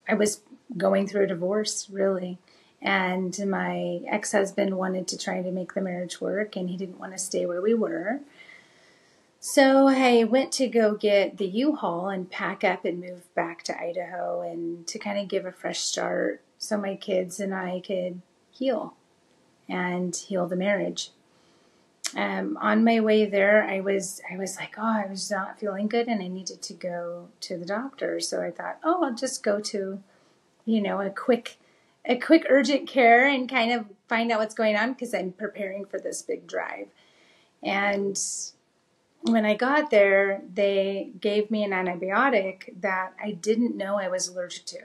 I was going through a divorce, really. And my ex-husband wanted to try to make the marriage work, and he didn't want to stay where we were. So I went to go get the U-Haul and pack up and move back to Idaho and to kind of give a fresh start so my kids and I could heal and heal the marriage. On my way there, I was like, oh, I was not feeling good and I needed to go to the doctor. So I thought, oh, I'll just go to, a quick urgent care and kind of find out what's going on because I'm preparing for this big drive. And when I got there, they gave me an antibiotic that I didn't know I was allergic to.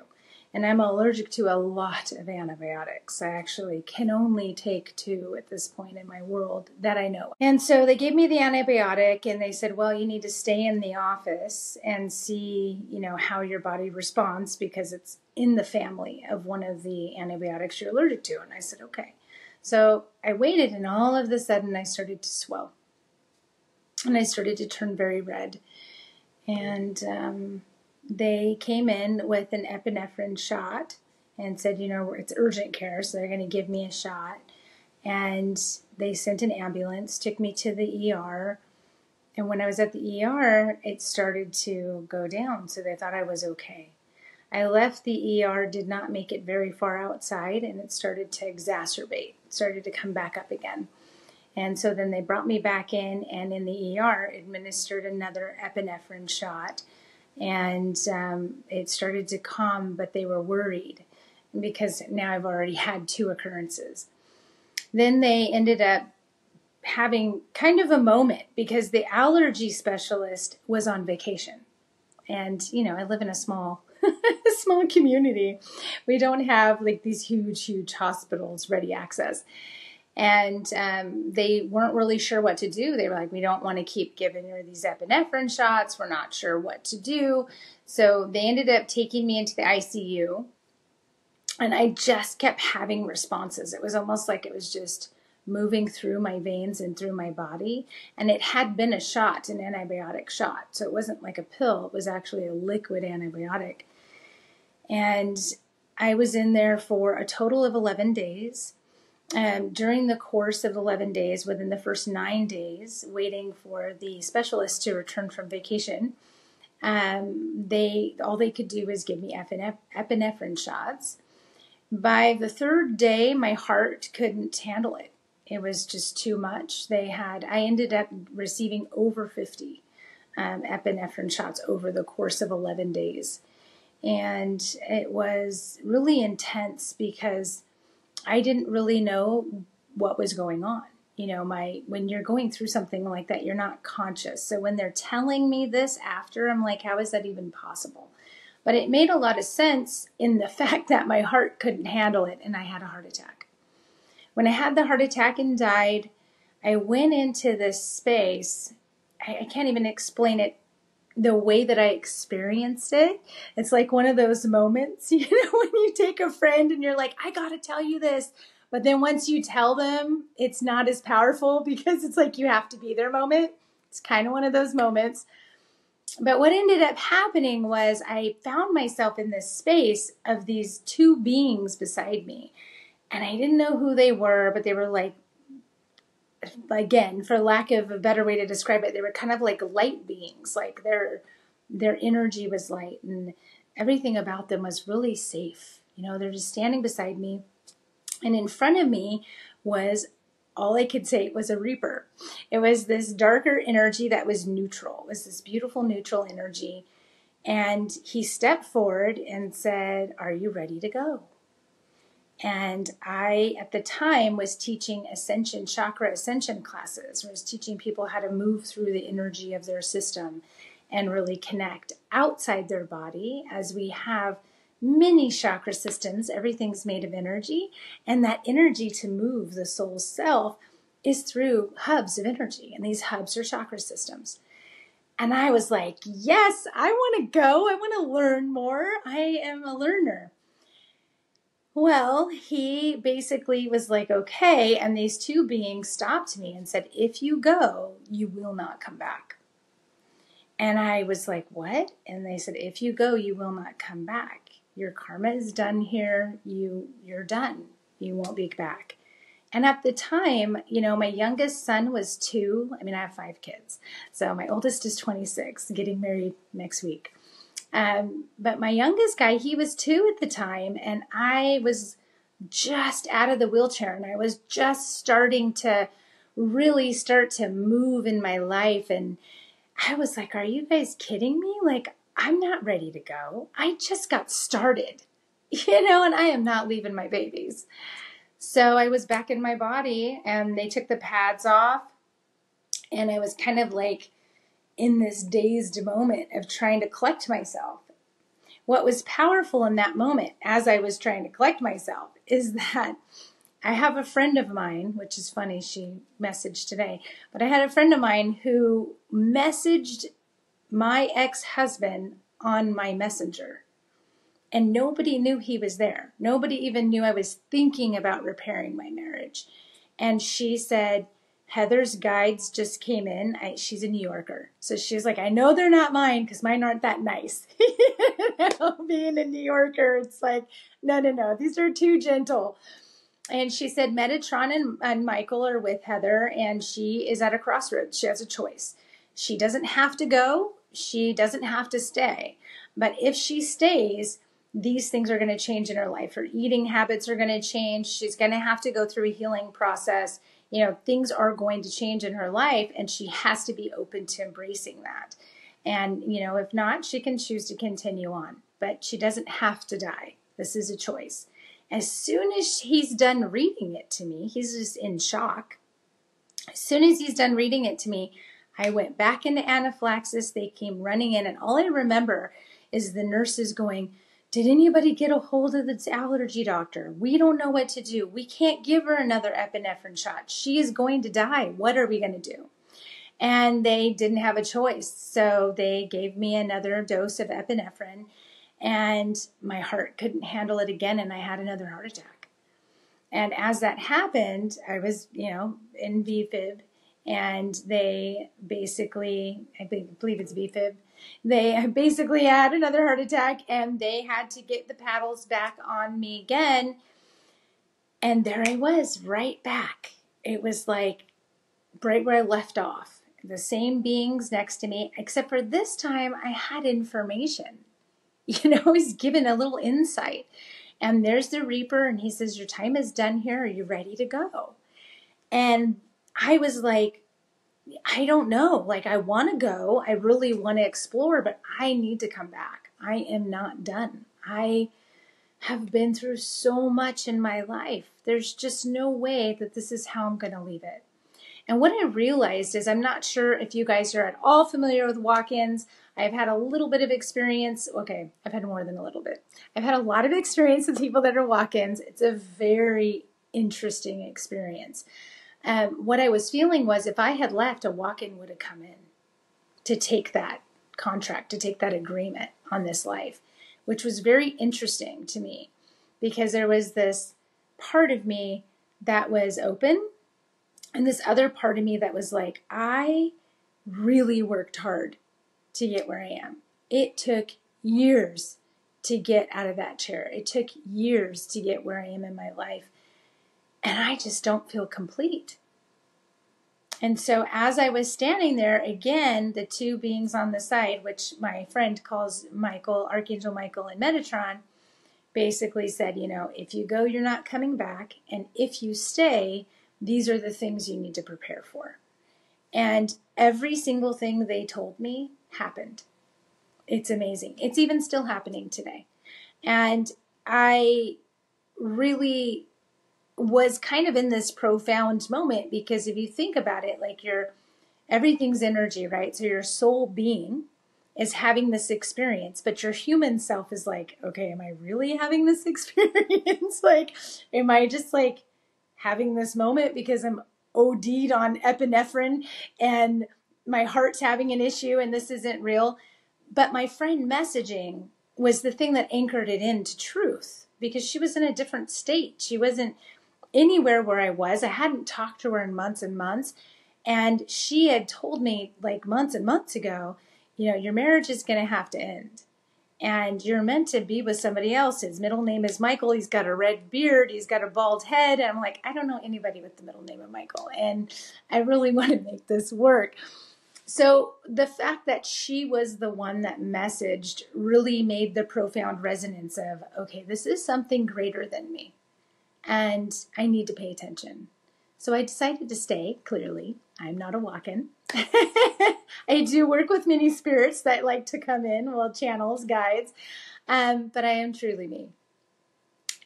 And I'm allergic to a lot of antibiotics. I actually can only take 2 at this point in my world that I know. And so they gave me the antibiotic and they said, well, you need to stay in the office and see, how your body responds because it's in the family of one of the antibiotics you're allergic to. And I said, okay. So I waited and all of a sudden I started to swell. And I started to turn very red. And they came in with an epinephrine shot and said, it's urgent care, so they're going to give me a shot. And they sent an ambulance, took me to the ER. And when I was at the ER, it started to go down, so they thought I was okay. I left the ER, did not make it very far outside, and it started to exacerbate, started to come back up again. And so then they brought me back in, and in the ER administered another epinephrine shot. And it started to calm, but they were worried because now I've already had 2 occurrences. Then they ended up having kind of a moment because the allergy specialist was on vacation. And, I live in a small community. We don't have like these huge hospitals, ready access. And they weren't really sure what to do. They were like, we don't want to keep giving her these epinephrine shots. We're not sure what to do. So they ended up taking me into the ICU. And I just kept having responses. It was almost like it was just moving through my veins and through my body. And it had been a shot, an antibiotic shot. So it wasn't like a pill. It was actually a liquid antibiotic. And I was in there for a total of 11 days. During the course of 11 days, within the first 9 days, waiting for the specialist to return from vacation, all they could do was give me epinephrine shots. By the 3rd day, my heart couldn't handle it. It was just too much. I ended up receiving over 50 epinephrine shots over the course of 11 days. And it was really intense because I didn't really know what was going on. When you're going through something like that, you're not conscious. So when they're telling me this after, I'm like, how is that even possible? But it made a lot of sense in the fact that my heart couldn't handle it and I had a heart attack. When I had the heart attack and died, I went into this space. I can't even explain it. The way that I experienced it, it's like one of those moments, when you take a friend and you're like, I got to tell you this. But then once you tell them, it's not as powerful because it's like you have to be their moment. It's kind of one of those moments. But what ended up happening was I found myself in this space of these 2 beings beside me. And I didn't know who they were, but they were like, again, for lack of a better way to describe it, they were kind of like light beings. Like their energy was light and everything about them was really safe. They're just standing beside me. And in front of me was, all I could say was a reaper. It was this darker energy that was neutral. It was this beautiful neutral energy. And he stepped forward and said, are you ready to go? And I, at the time, was teaching chakra ascension classes. I was teaching people how to move through the energy of their system and really connect outside their body, as we have many chakra systems. Everything's made of energy. And that energy to move the soul self is through hubs of energy. And these hubs are chakra systems. And I was like, yes, I want to go. I want to learn more. I am a learner. Well, he basically was like, okay. And these 2 beings stopped me and said, if you go, you will not come back. And I was like, what? And they said, if you go, you will not come back. Your karma is done here. You're done. You won't be back. And at the time, my youngest son was 2. I mean, I have 5 kids. So my oldest is 26, getting married next week. But my youngest guy, he was 2 at the time, and I was just out of the wheelchair, and I was just starting to really start to move in my life. And I was like, are you guys kidding me? Like, I'm not ready to go. I just got started, and I am not leaving my babies. So I was back in my body, and they took the pads off, and I was kind of like in this dazed moment of trying to collect myself. What was powerful in that moment, as I was trying to collect myself, is that I have a friend of mine, which is funny, she messaged today, but I had a friend of mine who messaged my ex-husband on my messenger. And nobody knew he was there. Nobody even knew I was thinking about repairing my marriage. And she said, Heather's guides just came in. She's a New Yorker. So she's like, I know they're not mine because mine aren't that nice. Being a New Yorker, it's like, no, these are too gentle. And she said, Metatron and Michael are with Heather, and she is at a crossroads. She has a choice. She doesn't have to go. She doesn't have to stay. But if she stays, these things are going to change in her life. Her eating habits are going to change. She's going to have to go through a healing process. Things are going to change in her life, and she has to be open to embracing that. And, if not, she can choose to continue on, but she doesn't have to die. This is a choice. As soon as he's done reading it to me, he's just in shock. As soon as he's done reading it to me, I went back into anaphylaxis. They came running in, and all I remember is the nurses going, did anybody get a hold of the allergy doctor? We don't know what to do. We can't give her another epinephrine shot. She is going to die. What are we going to do? And they didn't have a choice. So they gave me another dose of epinephrine, and my heart couldn't handle it again, and I had another heart attack. And as that happened, I was, in VFib, and they basically, I believe it's VFib, they basically had another heart attack, and they had to get the paddles back on me again. And there I was, right back. It was like right where I left off. The same beings next to me, except for this time I had information. I was given a little insight. And there's the Reaper, and he says, your time is done here. Are you ready to go? And I was like, I don't know. Like, I want to go. I really want to explore, but I need to come back. I am not done. I have been through so much in my life. There's just no way that this is how I'm going to leave it. And what I realized is, I'm not sure if you guys are at all familiar with walk-ins. I've had a little bit of experience. Okay, I've had more than a little bit. I've had a lot of experience with people that are walk-ins. It's a very interesting experience. What I was feeling was, if I had left, a walk-in would have come in to take that contract, to take that agreement on this life, which was very interesting to me, because there was this part of me that was open, and this other part of me that was like, I really worked hard to get where I am. It took years to get out of that chair. It took years to get where I am in my life. And I just don't feel complete. And so as I was standing there, again, the two beings on the side, which my friend calls Michael, Archangel Michael and Metatron, basically said, if you go, you're not coming back. And if you stay, these are the things you need to prepare for. And every single thing they told me happened. It's amazing. It's even still happening today. And I really was kind of in this profound moment, because if you think about it, like everything's energy, right? So your soul being is having this experience, but your human self is like, okay, am I really having this experience? Like, am I just like having this moment because I'm OD'd on epinephrine and my heart's having an issue and this isn't real? But my friend messaging was the thing that anchored it into truth, because she was in a different state. She wasn't anywhere where I was. I hadn't talked to her in months and months. And she had told me like months and months ago, your marriage is going to have to end. And you're meant to be with somebody else. His middle name is Michael. He's got a red beard. He's got a bald head. And I'm like, I don't know anybody with the middle name of Michael. And I really want to make this work. So the fact that she was the one that messaged really made the profound resonance of, okay, this is something greater than me. And I need to pay attention. So I decided to stay, clearly. I'm not a walk-in. I do work with many spirits that like to come in, well, channels, guides, but I am truly me.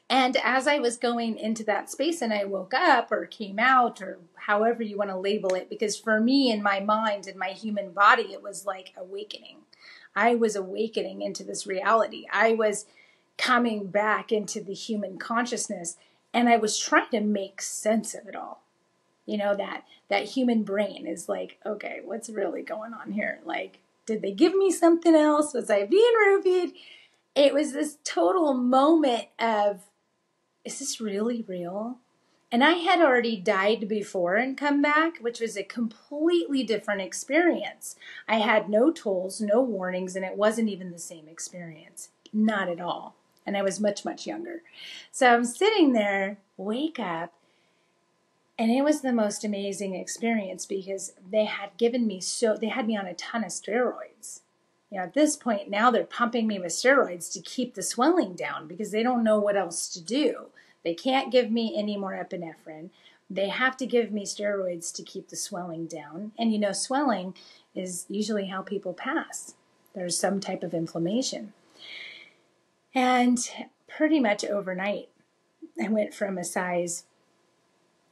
And as I was going into that space and I woke up or came out or however you want to label it, because for me in my mind and my human body, it was like awakening. I was awakening into this reality. I was coming back into the human consciousness and I was trying to make sense of it all. You know, that human brain is like, okay, what's really going on here? Like, did they give me something else? Was I being roofied? It was this total moment of, is this really real? And I had already died before and come back, which was a completely different experience. I had no tolls, no warnings, and it wasn't even the same experience. Not at all. And I was much, much younger. So I'm sitting there, wake up, and it was the most amazing experience because they had they had me on a ton of steroids. You know, at this point now they're pumping me with steroids to keep the swelling down because they don't know what else to do. They can't give me any more epinephrine. They have to give me steroids to keep the swelling down. And you know, swelling is usually how people pass. There's some type of inflammation. And pretty much overnight, I went from a size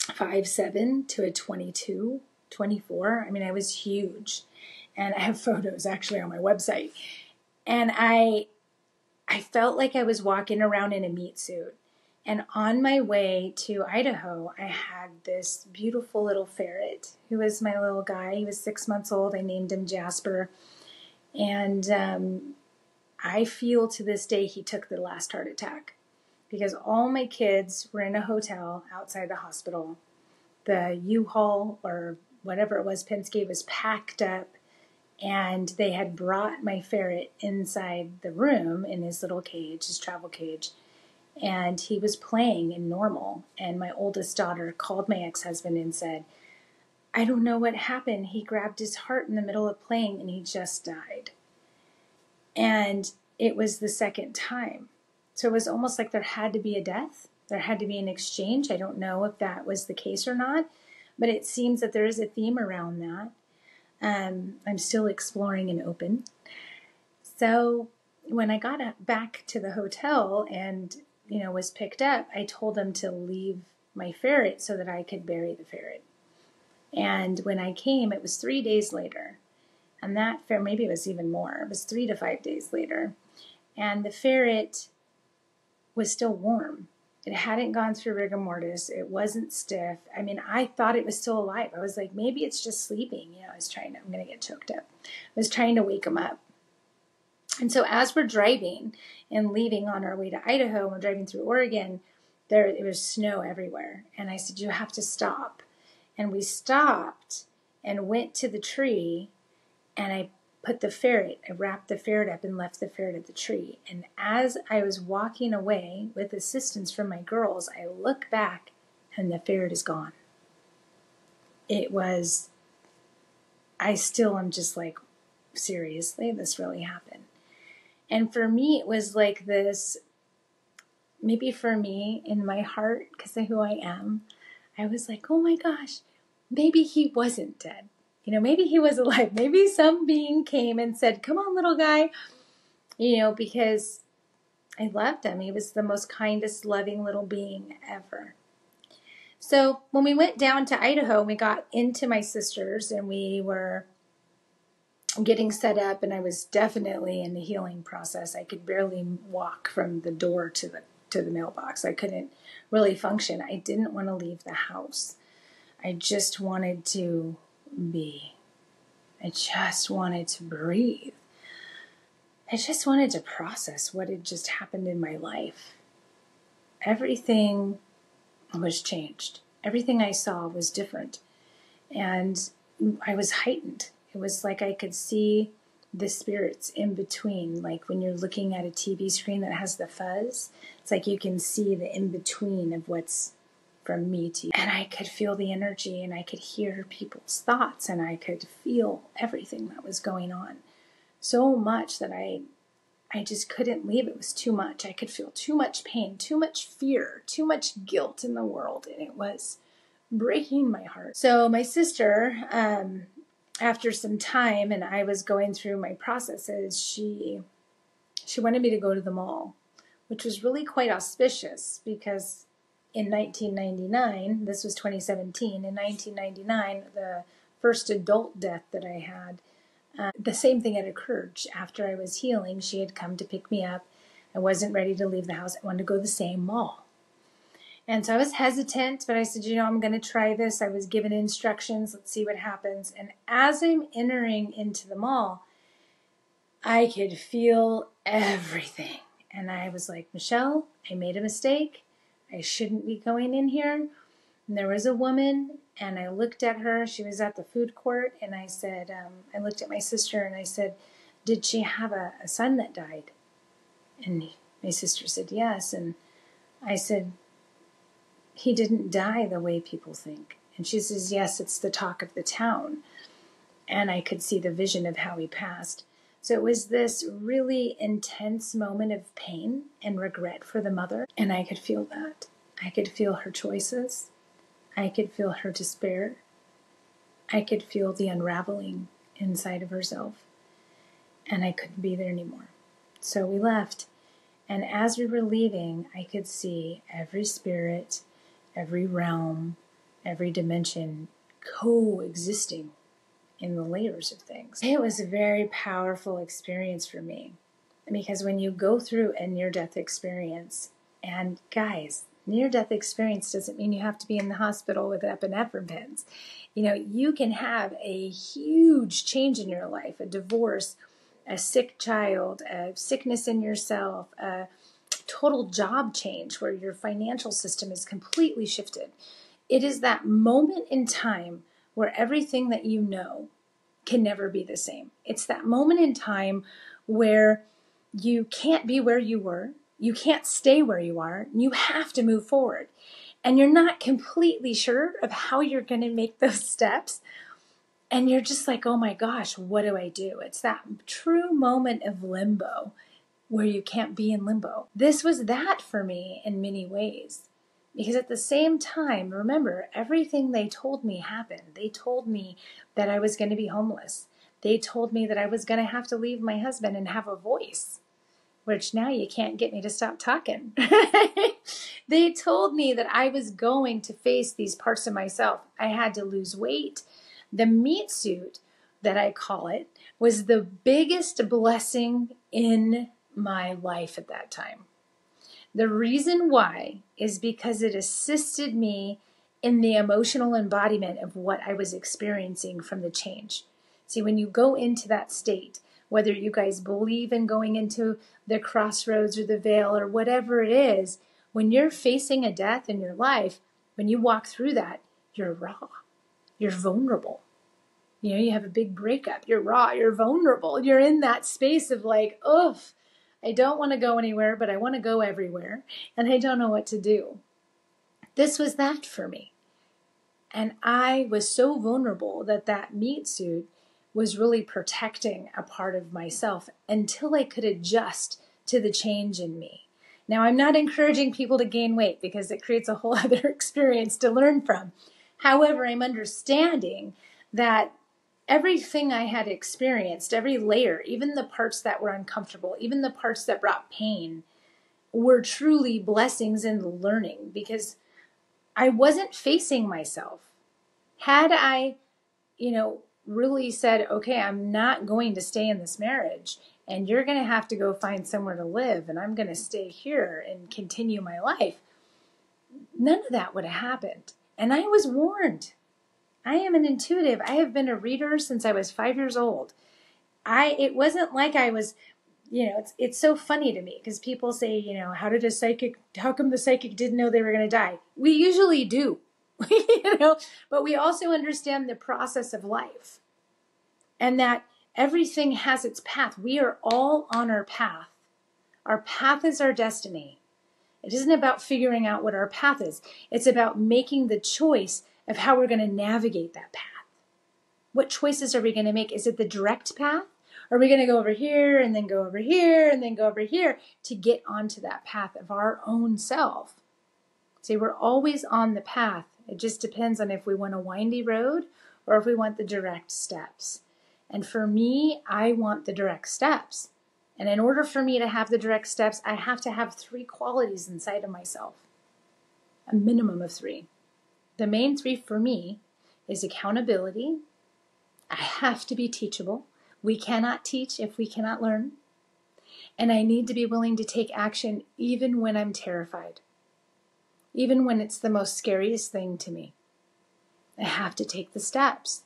5'7" to a 22, 24. I mean, I was huge. And I have photos actually on my website. And I felt like I was walking around in a meat suit. And on my way to Idaho, I had this beautiful little ferret who was my little guy. He was 6 months old. I named him Jasper. And I feel to this day he took the last heart attack because all my kids were in a hotel outside the hospital. The U-Haul or whatever it was, Penske, was packed up. And they had brought my ferret inside the room in his little cage, his travel cage. And he was playing in normal. And my oldest daughter called my ex-husband and said, I don't know what happened. He grabbed his heart in the middle of playing and he just died. And it was the second time. So it was almost like there had to be a death. There had to be an exchange. I don't know if that was the case or not. But it seems that there is a theme around that. I'm still exploring and open. So when I got back to the hotel and, was picked up, I told them to leave my ferret so that I could bury the ferret. And when I came, it was 3 days later. And that ferret, maybe it was even more. It was 3 to 5 days later. And the ferret was still warm. It hadn't gone through rigor mortis. It wasn't stiff. I mean, I thought it was still alive. I was like, maybe it's just sleeping. I'm going to get choked up. I was trying to wake him up. And so as we're driving and leaving on our way to Idaho, and we're driving through Oregon, it was snow everywhere. And I said, you have to stop. And we stopped and went to the tree, and I wrapped the ferret up and left the ferret at the tree. And as I was walking away with assistance from my girls, I look back and the ferret is gone. I still am just like, seriously, this really happened. And for me, it was like this, maybe for me in my heart, because of who I am, I was like, oh my gosh, maybe he wasn't dead. Maybe he was alive. Maybe some being came and said, come on, little guy, because I loved him. He was the most kindest, loving little being ever. So when we went down to Idaho, we got into my sister's and we were getting set up, and I was definitely in the healing process. I could barely walk from the door to the mailbox. I couldn't really function. I didn't want to leave the house. I just wanted to be. I just wanted to breathe. I just wanted to process what had just happened in my life. Everything was changed. Everything I saw was different. And I was heightened. It was like I could see the spirits in between. Like when you're looking at a TV screen that has the fuzz, it's like you can see the in between of what's from me to you. And I could feel the energy, and I could hear people's thoughts, and I could feel everything that was going on. So much that I just couldn't leave. It was too much. I could feel too much pain, too much fear, too much guilt in the world. And it was breaking my heart. So my sister, after some time, and I was going through my processes, she wanted me to go to the mall, which was really quite auspicious because in 1999, this was 2017, in 1999, the first adult death that I had, the same thing had occurred. After I was healing, she had come to pick me up. I wasn't ready to leave the house. I wanted to go to the same mall. And so I was hesitant, but I said, I'm going to try this. I was given instructions. Let's see what happens. And as I'm entering into the mall, I could feel everything. And I was like, Michelle, I made a mistake. I shouldn't be going in here. And there was a woman, and I looked at her. She was at the food court, and I said, I looked at my sister, and I said, did she have a son that died? And my sister said, yes. And I said, he didn't die the way people think. And she says, yes, it's the talk of the town. And I could see the vision of how he passed. So it was this really intense moment of pain and regret for the mother. And I could feel that. I could feel her choices. I could feel her despair. I could feel the unraveling inside of herself. And I couldn't be there anymore. So we left. And as we were leaving, I could see every spirit, every realm, every dimension coexisting in the layers of things. It was a very powerful experience for me. Because when you go through a near-death experience, and guys, near-death experience doesn't mean you have to be in the hospital with epinephrine pens. You can have a huge change in your life, a divorce, a sick child, a sickness in yourself, a total job change where your financial system is completely shifted. It is that moment in time where everything that you know can never be the same. It's that moment in time where you can't be where you were. You can't stay where you are. You have to move forward. And you're not completely sure of how you're going to make those steps. And you're just like, oh my gosh, what do I do? It's that true moment of limbo where you can't be in limbo. This was that for me in many ways. Because at the same time, remember, everything they told me happened. They told me that I was going to be homeless. They told me that I was going to have to leave my husband and have a voice, which now you can't get me to stop talking. They told me that I was going to face these parts of myself. I had to lose weight. The meat suit, that I call it, was the biggest blessing in my life at that time. The reason why is because it assisted me in the emotional embodiment of what I was experiencing from the change. See, when you go into that state, whether you guys believe in going into the crossroads or the veil or whatever it is, when you're facing a death in your life, when you walk through that, you're raw. You're vulnerable. You have a big breakup. You're raw. You're vulnerable. You're in that space of like, oof. I don't want to go anywhere, but I want to go everywhere, and I don't know what to do. This was that for me. And I was so vulnerable that meat suit was really protecting a part of myself until I could adjust to the change in me. Now, I'm not encouraging people to gain weight because it creates a whole other experience to learn from. However, I'm understanding that everything I had experienced, every layer, even the parts that were uncomfortable, even the parts that brought pain, were truly blessings in the learning because I wasn't facing myself. Had I, really said, okay, I'm not going to stay in this marriage and you're going to have to go find somewhere to live and I'm going to stay here and continue my life, none of that would have happened. And I was warned. I am an intuitive. I have been a reader since I was 5 years old. It wasn't like I was, it's so funny to me because people say, how come the psychic didn't know they were going to die? We usually do, but we also understand the process of life and that Everything has its path. We are all on our path. Our path is our destiny. It isn't about figuring out what our path is. It's about making the choice of how we're going to navigate that path. What choices are we going to make? Is it the direct path? Or are we going to go over here and then go over here and then go over here to get onto that path of our own self? See, we're always on the path. It just depends on if we want a windy road or if we want the direct steps. And for me, I want the direct steps. And in order for me to have the direct steps, I have to have 3 qualities inside of myself. A minimum of 3. The main 3 for me is accountability. I have to be teachable. We cannot teach if we cannot learn. And I need to be willing to take action even when I'm terrified. Even when it's the most scariest thing to me. I have to take the steps.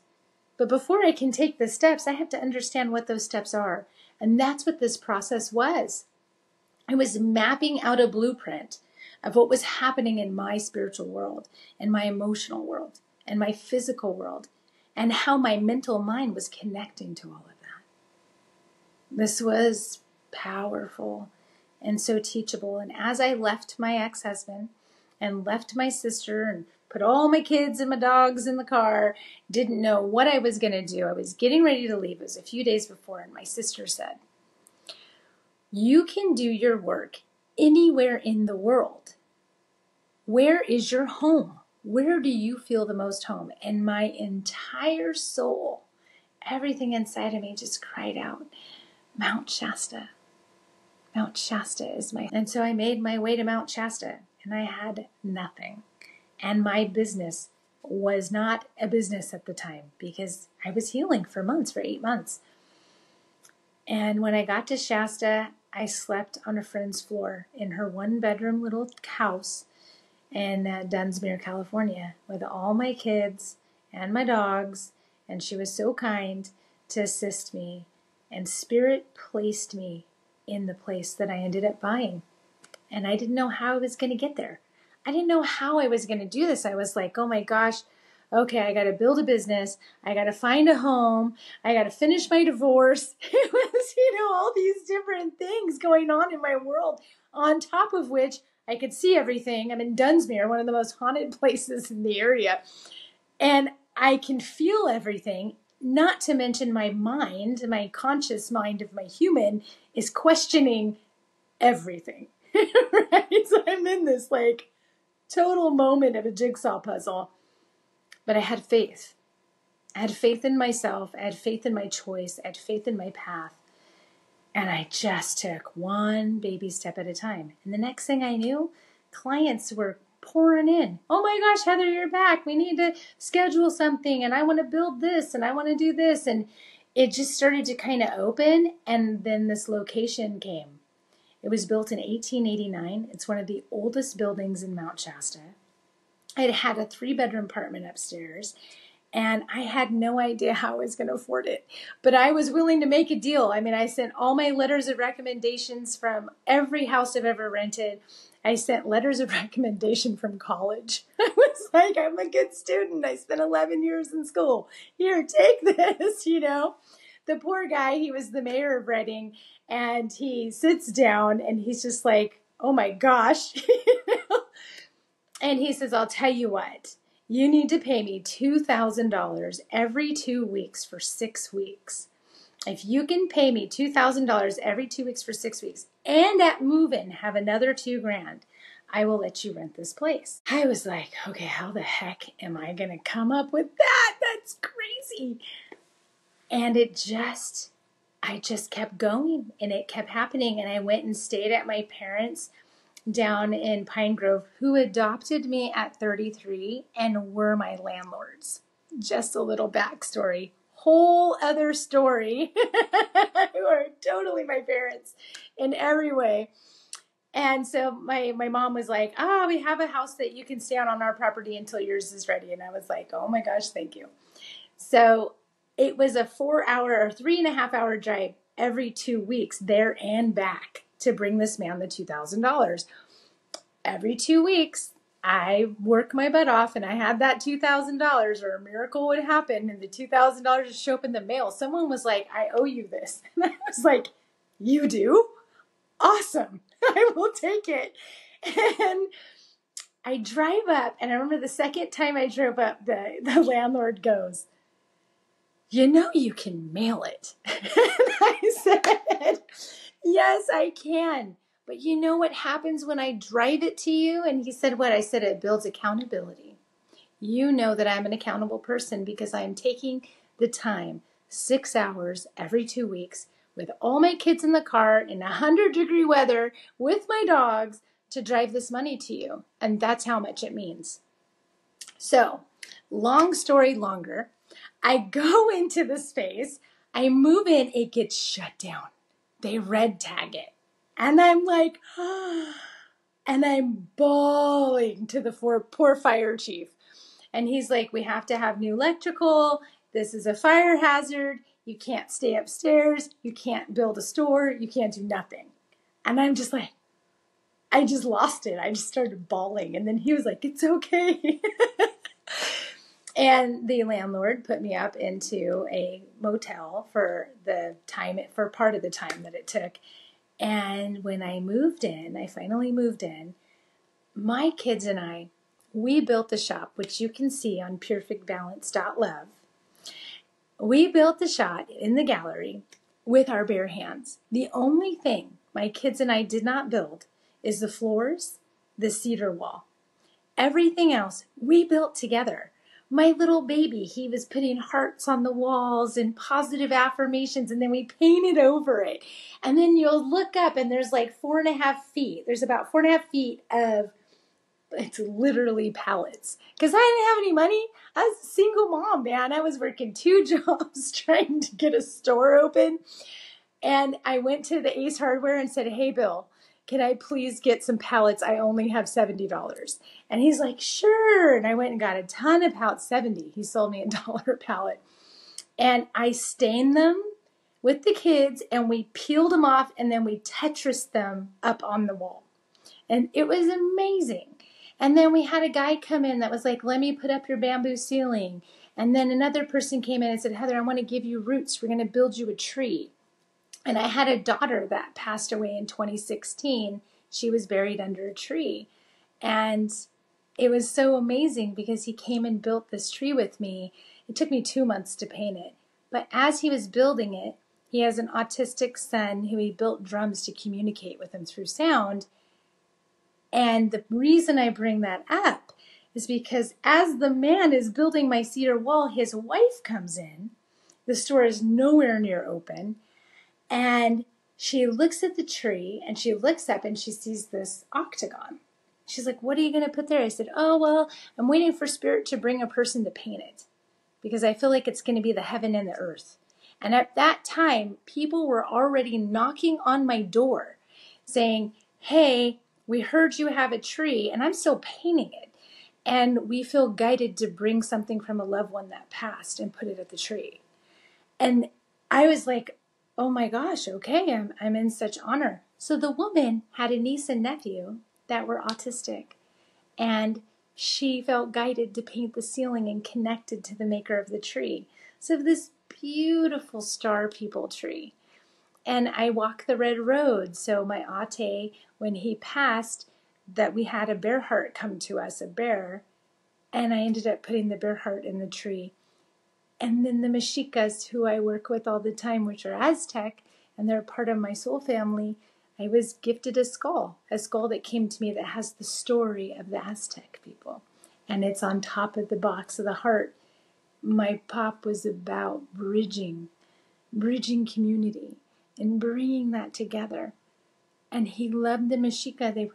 But before I can take the steps, I have to understand what those steps are. And that's what this process was. I was mapping out a blueprint of what was happening in my spiritual world, and my emotional world, and my physical world, and how my mental mind was connecting to all of that. This was powerful and so teachable. And as I left my ex-husband and left my sister and put all my kids and my dogs in the car, didn't know what I was going to do. I was getting ready to leave. It was a few days before, and my sister said, "You can do your work anywhere in the world. Where is your home? Where do you feel the most home?" And my entire soul, everything inside of me just cried out, Mount Shasta. Mount Shasta is my... And so I made my way to Mount Shasta, and I had nothing. And my business was not a business at the time because I was healing for months, for 8 months. And when I got to Shasta, I slept on a friend's floor in her 1-bedroom little house in Dunsmuir, California, with all my kids and my dogs. And she was so kind to assist me. And Spirit placed me in the place that I ended up buying. And I didn't know how I was going to get there. I didn't know how I was going to do this. I was like, oh my gosh, okay, I got to build a business. I got to find a home. I got to finish my divorce. It was, all these different things going on in my world, on top of which I could see everything. I'm in Dunsmuir, one of the most haunted places in the area. And I can feel everything, not to mention my mind, my conscious mind of my human is questioning everything. Right? So I'm in this total moment of a jigsaw puzzle. But I had faith. I had faith in myself. I had faith in my choice. I had faith in my path. And I just took one baby step at a time. And the next thing I knew, clients were pouring in. Oh my gosh, Heather, you're back. We need to schedule something. And I want to build this. And I want to do this. And it just started to kind of open. And then this location came. It was built in 1889. It's one of the oldest buildings in Mount Shasta. It had a 3-bedroom apartment upstairs, and I had no idea how I was going to afford it. But I was willing to make a deal. I mean, I sent all my letters of recommendations from every house I've ever rented. I sent letters of recommendation from college. I was like, I'm a good student. I spent 11 years in school. Here, take this, The poor guy, he was the mayor of Redding, and he sits down, and he's just like, oh my gosh. And he says, I'll tell you what, you need to pay me $2,000 every 2 weeks for 6 weeks. If you can pay me $2,000 every 2 weeks for 6 weeks, and at move-in have another $2,000, I will let you rent this place. I was like, okay, how the heck am I going to come up with that? That's crazy. And I just kept going, and it kept happening. And I went and stayed at my parents' down in Pine Grove, who adopted me at 33 and were my landlords. Just a little backstory. Whole other story. Who are totally my parents in every way. And so my mom was like, we have a house that you can stay on our property until yours is ready. And I was like, oh my gosh, thank you. So it was a 4-hour or 3.5-hour drive every 2 weeks there and back to bring this man the $2,000. Every 2 weeks, I work my butt off and I had that $2,000 or a miracle would happen and the $2,000 would show up in the mail. Someone was like, I owe you this. And I was like, you do? Awesome. I will take it. And I drive up, and I remember the second time I drove up, the landlord goes, you know you can mail it. And I said, yes, I can. But you know what happens when I drive it to you? And he said, what? I said, it builds accountability. You know that I'm an accountable person because I'm taking the time, 6 hours every 2 weeks, with all my kids in the car in 100-degree weather with my dogs to drive this money to you. And that's how much it means. So, long story longer, I go into the space, I move in, it gets shut down. They red tag it. And I'm like, and I'm bawling to the poor fire chief. And he's like, we have to have new electrical. This is a fire hazard. You can't stay upstairs. You can't build a store. You can't do nothing. And I'm just like, I just lost it. I just started bawling. And then he was like, it's okay. And the landlord put me up into a motel for part of the time that it took. And when I finally moved in, my kids and I, we built the shop, which you can see on perfectbalance.love. We built the shop in the gallery with our bare hands. The only thing my kids and I did not build is the floors, the cedar wall. Everything else we built together. My little baby, he was putting hearts on the walls and positive affirmations, and then we painted over it. And then you'll look up and there's like 4.5 feet. There's about 4.5 feet of, it's literally pallets. Because I didn't have any money. I was a single mom, man. I was working 2 jobs trying to get a store open. And I went to the Ace Hardware and said, hey, Bill, can I please get some pallets? I only have $70. And he's like, sure. And I went and got a ton of pallets, 70. He sold me $1 a pallet. And I stained them with the kids and we peeled them off and then we Tetrised them up on the wall. And it was amazing. And then we had a guy come in that was like, let me put up your bamboo ceiling. And then another person came in and said, Heather, I want to give you roots. We're going to build you a tree. And I had a daughter that passed away in 2016. She was buried under a tree. And it was so amazing because he came and built this tree with me. It took me 2 months to paint it. But as he was building it, he has an autistic son who he built drums to communicate with him through sound. And the reason I bring that up is because as the man is building my cedar wall, his wife comes in. The store is nowhere near open. And she looks at the tree and she looks up and she sees this octagon. She's like, what are you going to put there? I said, oh, well, I'm waiting for Spirit to bring a person to paint it because I feel like it's going to be the heaven and the earth. And at that time, people were already knocking on my door saying, hey, we heard you have a tree and I'm still painting it. And we feel guided to bring something from a loved one that passed and put it at the tree. And I was like, oh my gosh, okay, I'm in such honor. So the woman had a niece and nephew that were autistic, and she felt guided to paint the ceiling and connected to the maker of the tree. So this beautiful star people tree. And I walk the red road. So my ate, when he passed, that we had a bear heart come to us, a bear, and I ended up putting the bear heart in the tree. And then the Mexicas, who I work with all the time, which are Aztec, and they're part of my soul family, I was gifted a skull that came to me that has the story of the Aztec people. And it's on top of the box of the heart. My pop was about bridging community and bringing that together. And he loved the Mexica. They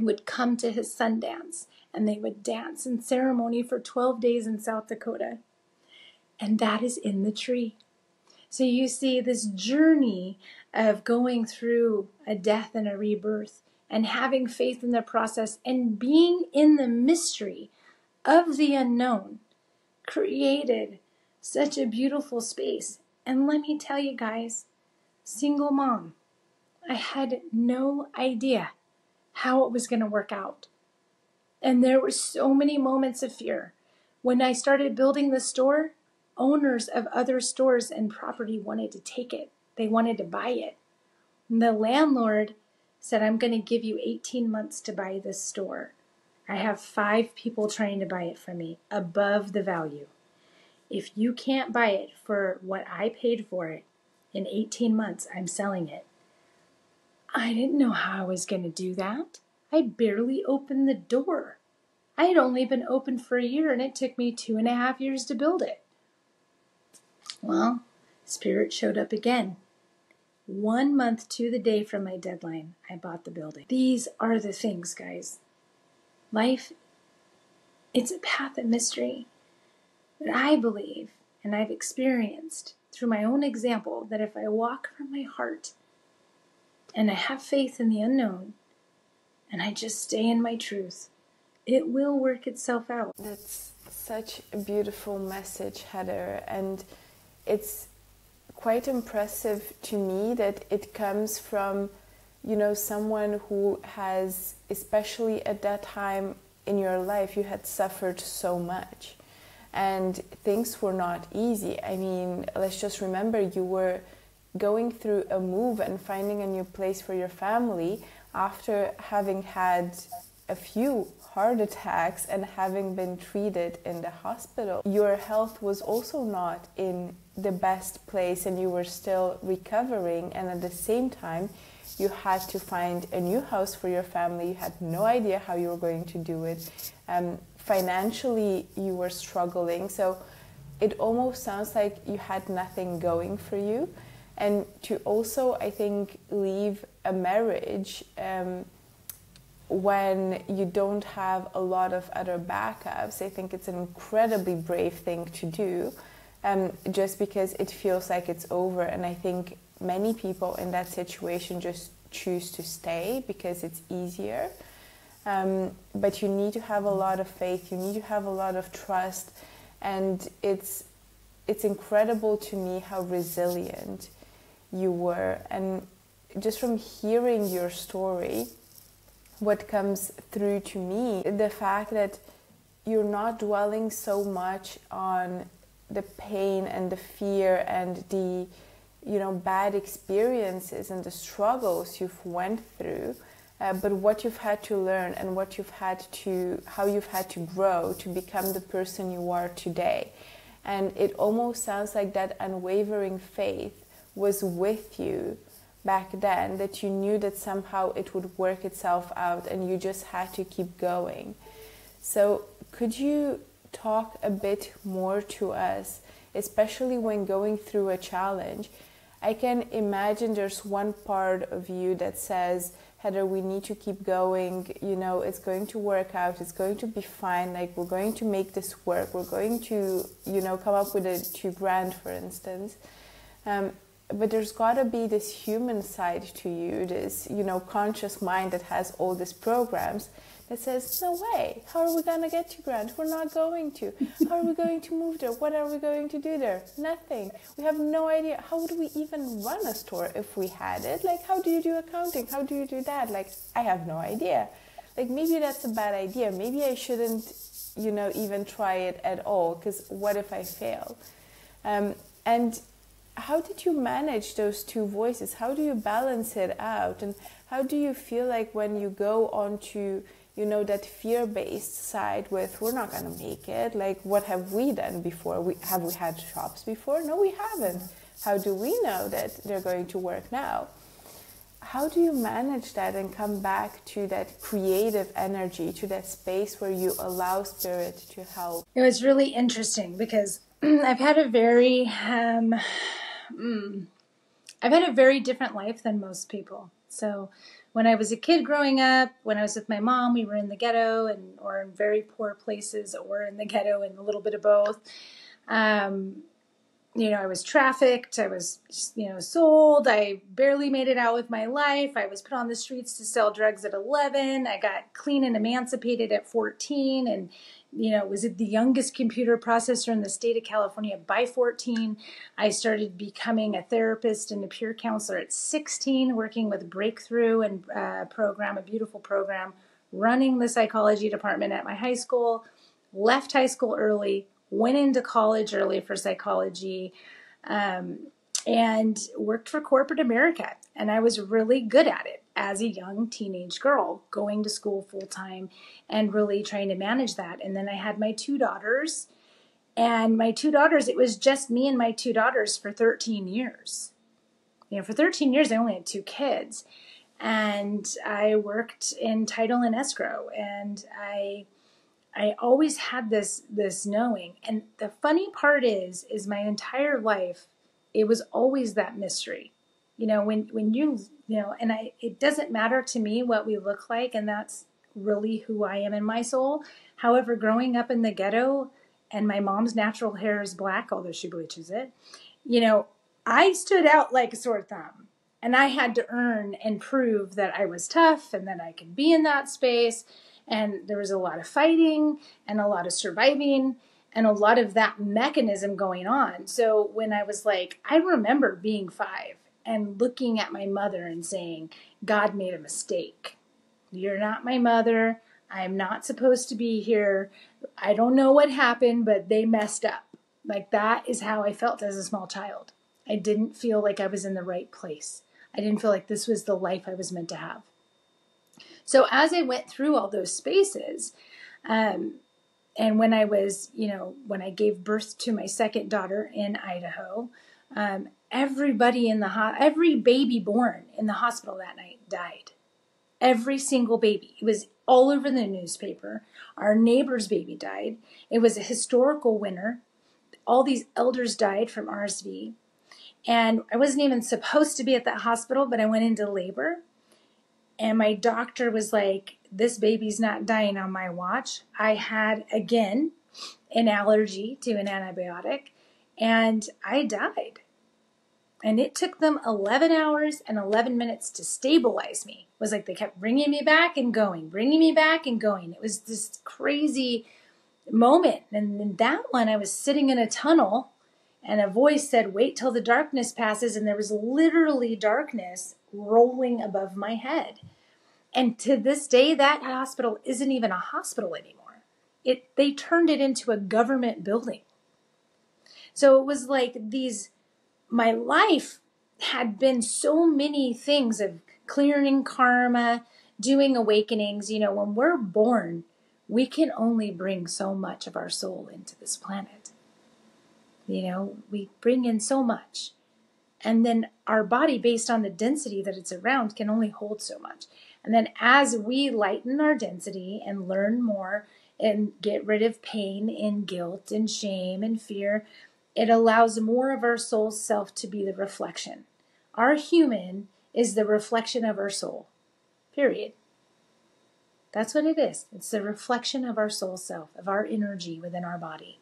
would come to his Sundance, and they would dance in ceremony for 12 days in South Dakota. And that is in the tree. So you see this journey of going through a death and a rebirth and having faith in the process and being in the mystery of the unknown created such a beautiful space. And let me tell you guys, single mom, I had no idea how it was going to work out. And there were so many moments of fear. When I started building the store, owners of other stores and property wanted to take it. They wanted to buy it. And the landlord said, I'm going to give you 18 months to buy this store. I have 5 people trying to buy it from me above the value. If you can't buy it for what I paid for it in 18 months, I'm selling it. I didn't know how I was going to do that. I barely opened the door. I had only been open for a year, and it took me 2.5 years to build it. Well, Spirit showed up again. 1 month to the day from my deadline, I bought the building. These are the things, guys. Life, it's a path of mystery. But I believe, and I've experienced through my own example, that if I walk from my heart and I have faith in the unknown and I just stay in my truth, it will work itself out. That's such a beautiful message, Heather, and it's quite impressive to me that it comes from, someone who has, especially at that time in your life, you had suffered so much and things were not easy. I mean, let's just remember, you were going through a move and finding a new place for your family after having had a few heart attacks and having been treated in the hospital. Your health was also not in the best place and you were still recovering, and at the same time you had to find a new house for your family. You had no idea how you were going to do it. Financially you were struggling, so it almost sounds like you had nothing going for you. And to also, I think, leave a marriage when you don't have a lot of other backups, I think it's an incredibly brave thing to do, just because it feels like it's over. And I think many people in that situation just choose to stay because it's easier. But you need to have a lot of faith, you need to have a lot of trust, and it's incredible to me how resilient you were. And just from hearing your story, what comes through to me, the fact that you're not dwelling so much on the pain and the fear and the bad experiences and the struggles you've went through, but what you've had to learn and how you've had to grow to become the person you are today. And it almost sounds like that unwavering faith was with you back then, that you knew that somehow it would work itself out and you just had to keep going. So could you talk a bit more to us, especially when going through a challenge? I can imagine there's one part of you that says, Heather, we need to keep going, it's going to work out, it's going to be fine, like we're going to make this work, we're going to, come up with $2,000, for instance. But there's got to be this human side to you, this, conscious mind that has all these programs that says, no way, how are we going to get $2,000? We're not going to. How are we going to move there? What are we going to do there? Nothing. We have no idea. How would we even run a store if we had it? Like, how do you do accounting? How do you do that? Like, I have no idea. Like, maybe that's a bad idea. Maybe I shouldn't, even try it at all, because what if I fail? And how did you manage those two voices? How do you balance it out? And how do you feel like when you go on to, that fear-based side with, we're not going to make it, like, what have we done before? Have we had shops before? No, we haven't. How do we know that they're going to work now? How do you manage that and come back to that creative energy, to that space where you allow Spirit to help? It was really interesting because I've had a very different life than most people. So when I was a kid growing up, when I was with my mom, we were in the ghetto or in very poor places, or in the ghetto and a little bit of both. I was trafficked. I was, sold. I barely made it out with my life. I was put on the streets to sell drugs at 11. I got clean and emancipated at 14, and was the youngest computer processor in the state of California by 14. I started becoming a therapist and a peer counselor at 16, working with Breakthrough and a beautiful program running the psychology department at my high school, left high school early, went into college early for psychology, and worked for corporate America. And I was really good at it as a young teenage girl, going to school full time and really trying to manage that. And then I had my 2 daughters. And my 2 daughters, it was just me and my 2 daughters for 13 years. For 13 years, I only had 2 kids. And I worked in title and escrow. And I always had this knowing. And the funny part is my entire life, it was always that mystery. When you it doesn't matter to me what we look like, and that's really who I am in my soul. However, growing up in the ghetto, and my mom's natural hair is black, although she bleaches it, I stood out like a sore thumb. And I had to earn and prove that I was tough and that I could be in that space. And there was a lot of fighting and a lot of surviving and a lot of that mechanism going on. So when I was I remember being 5 and looking at my mother and saying, God made a mistake. You're not my mother. I'm not supposed to be here. I don't know what happened, but they messed up. That is how I felt as a small child. I didn't feel like I was in the right place. I didn't feel like this was the life I was meant to have. So as I went through all those spaces, and when I was, when I gave birth to my second daughter in Idaho, every baby born in the hospital that night died. Every single baby. It was all over the newspaper. Our neighbor's baby died. It was a historical winter. All these elders died from RSV. And I wasn't even supposed to be at that hospital, but I went into labor. And my doctor was like, this baby's not dying on my watch. I had, again, an allergy to an antibiotic, and I died. And it took them 11 hours and 11 minutes to stabilize me. It was like they kept bringing me back and going, bringing me back and going. It was this crazy moment. And in that one, I was sitting in a tunnel, and a voice said, wait till the darkness passes. And there was literally darkness rolling above my head. And to this day, that hospital isn't even a hospital anymore. They turned it into a government building. So it was my life had been so many things of clearing karma, doing awakenings. When we're born, we can only bring so much of our soul into this planet. We bring in so much. And then our body, based on the density that it's around, can only hold so much. And then as we lighten our density and learn more and get rid of pain and guilt and shame and fear, it allows more of our soul's self to be the reflection. Our human is the reflection of our soul, period. That's what it is. It's the reflection of our soul self, of our energy within our body.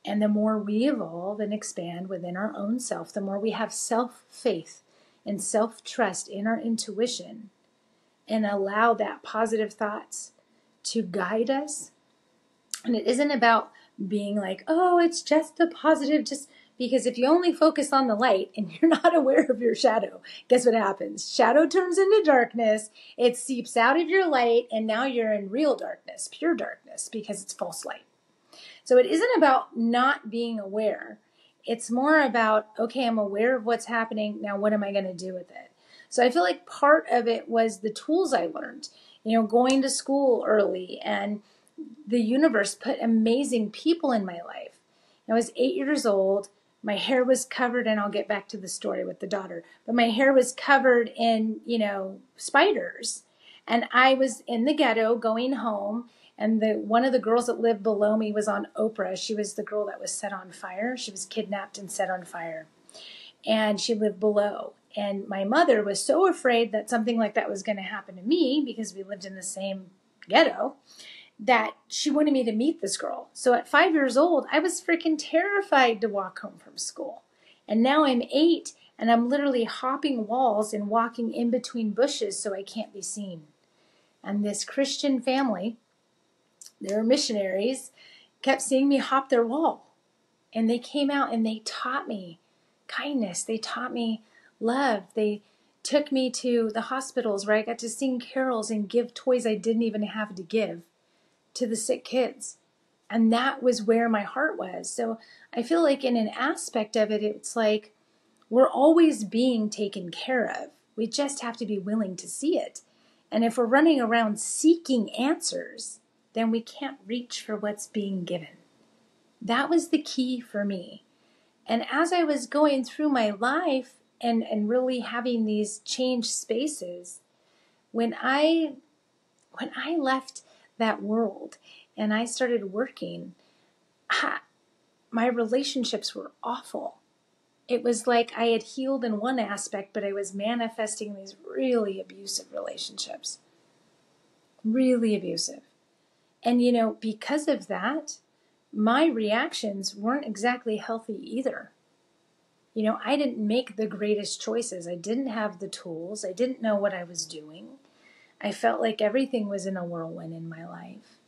And the more we evolve and expand within our own self, the more we have self-faith and self-trust in our intuition and allow that positive thoughts to guide us. And it isn't about being it's just the positive, just because if you only focus on the light and you're not aware of your shadow, guess what happens? Shadow turns into darkness, it seeps out of your light, and now you're in real darkness, pure darkness, because it's false light. So it isn't about not being aware. It's more about, okay, I'm aware of what's happening. Now, what am I going to do with it? So I feel like part of it was the tools I learned, going to school early, and the universe put amazing people in my life. I was 8 years old. My hair was covered, and I'll get back to the story with the daughter, but my hair was covered in, spiders. And I was in the ghetto going home, and one of the girls that lived below me was on Oprah. She was the girl that was set on fire. She was kidnapped and set on fire. And she lived below. And my mother was so afraid that something like that was going to happen to me, because we lived in the same ghetto, that she wanted me to meet this girl. So at 5 years old, I was freaking terrified to walk home from school. And now I'm 8, and I'm literally hopping walls and walking in between bushes so I can't be seen. And this Christian family, they were missionaries, kept seeing me hop their wall. And they came out and they taught me kindness. They taught me love. They took me to the hospitals where I got to sing carols and give toys I didn't even have to give to the sick kids. And that was where my heart was. So I feel like in an aspect of it, it's like we're always being taken care of. We just have to be willing to see it. And if we're running around seeking answers, then we can't reach for what's being given. That was the key for me. And as I was going through my life and really having these changed spaces, when I left that world and I started working, my relationships were awful. It was like I had healed in one aspect, but I was manifesting these really abusive relationships. Really abusive. And, because of that, my reactions weren't exactly healthy either. I didn't make the greatest choices. I didn't have the tools. I didn't know what I was doing. I felt like everything was in a whirlwind in my life.